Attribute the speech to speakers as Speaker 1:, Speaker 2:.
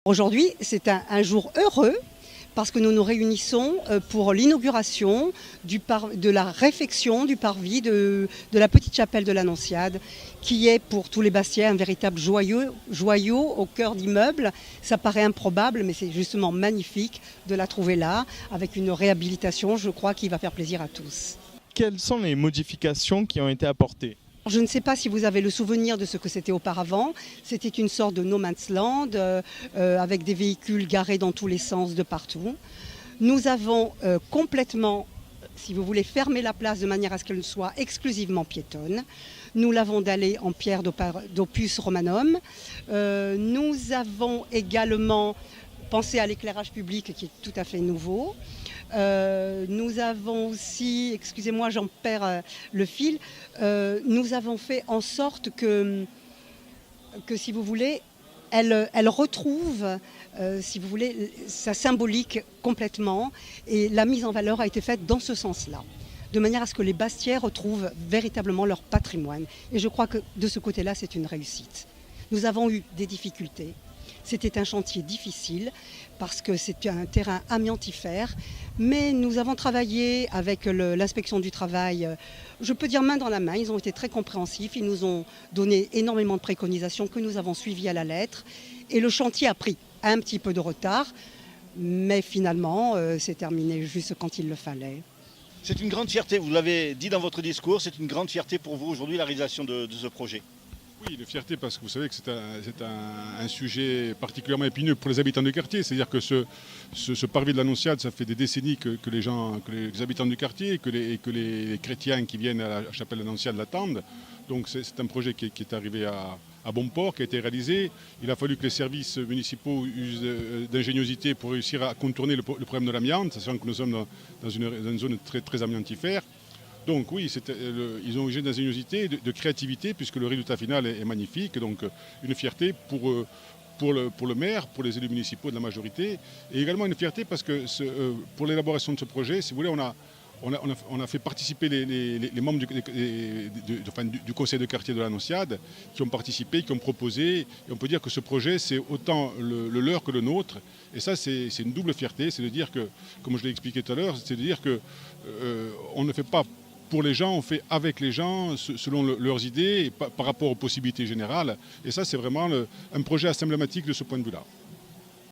Speaker 1: Aujourd'hui, c'est un jour heureux parce que nous nous réunissons pour l'inauguration de la réfection du parvis de la petite chapelle de l'Annonciade, qui est pour tous les Bastiais un véritable joyau au cœur d'immeubles. Ça paraît improbable, mais c'est justement magnifique de la trouver là, avec une réhabilitation, je crois, qui va faire plaisir à tous.
Speaker 2: Quelles sont les modifications qui ont été apportées ?
Speaker 1: Je ne sais pas si vous avez le souvenir de ce que c'était auparavant. C'était une sorte de no man's land avec des véhicules garés dans tous les sens de partout. Nous avons complètement, si vous voulez, fermé la place de manière à ce qu'elle soit exclusivement piétonne. Nous l'avons dallée en pierre d'Opus Romanum. Nous avons également pensé à l'éclairage public qui est tout à fait nouveau. Nous avons aussi, excusez-moi j'en perds le fil, nous avons fait en sorte que si vous voulez, elle retrouve, si vous voulez, sa symbolique complètement, et la mise en valeur a été faite dans ce sens-là, de manière à ce que les Bastiais retrouvent véritablement leur patrimoine. Et je crois que de ce côté-là, c'est une réussite. Nous avons eu des difficultés. C'était un chantier difficile parce que c'est un terrain amiantifère, mais nous avons travaillé avec l'inspection du travail, je peux dire main dans la main. Ils ont été très compréhensifs, ils nous ont donné énormément de préconisations que nous avons suivies à la lettre, et le chantier a pris un petit peu de retard, mais finalement c'est terminé juste quand il le fallait.
Speaker 3: C'est une grande fierté, vous l'avez dit dans votre discours, c'est une grande fierté pour vous aujourd'hui la réalisation de ce projet.
Speaker 4: Oui, une fierté parce que vous savez que c'est un sujet particulièrement épineux pour les habitants du quartier. C'est-à-dire que ce parvis de l'Annonciade, ça fait des décennies que les habitants du quartier et que les chrétiens qui viennent à la chapelle de l'Annonciade l'attendent. Donc c'est un projet qui est arrivé à bon port, qui a été réalisé. Il a fallu que les services municipaux usent d'ingéniosité pour réussir à contourner le problème de l'amiante, sachant que nous sommes dans une zone très, très amiantifère. Donc oui, ils ont usé d'ingéniosité, de créativité, puisque le résultat final est magnifique. Donc une fierté pour le maire, pour les élus municipaux de la majorité, et également une fierté parce que pour l'élaboration de ce projet, si vous voulez, on a fait participer les membres du conseil de quartier de l'Annonciade qui ont participé, qui ont proposé. Et on peut dire que ce projet, c'est autant le leur que le nôtre. Et ça, c'est une double fierté. C'est de dire que, comme je l'ai expliqué tout à l'heure, c'est de dire qu'on ne fait pas pour les gens, on fait avec les gens, selon leurs idées et par rapport aux possibilités générales. Et ça, c'est vraiment un projet assez emblématique de ce point de vue-là.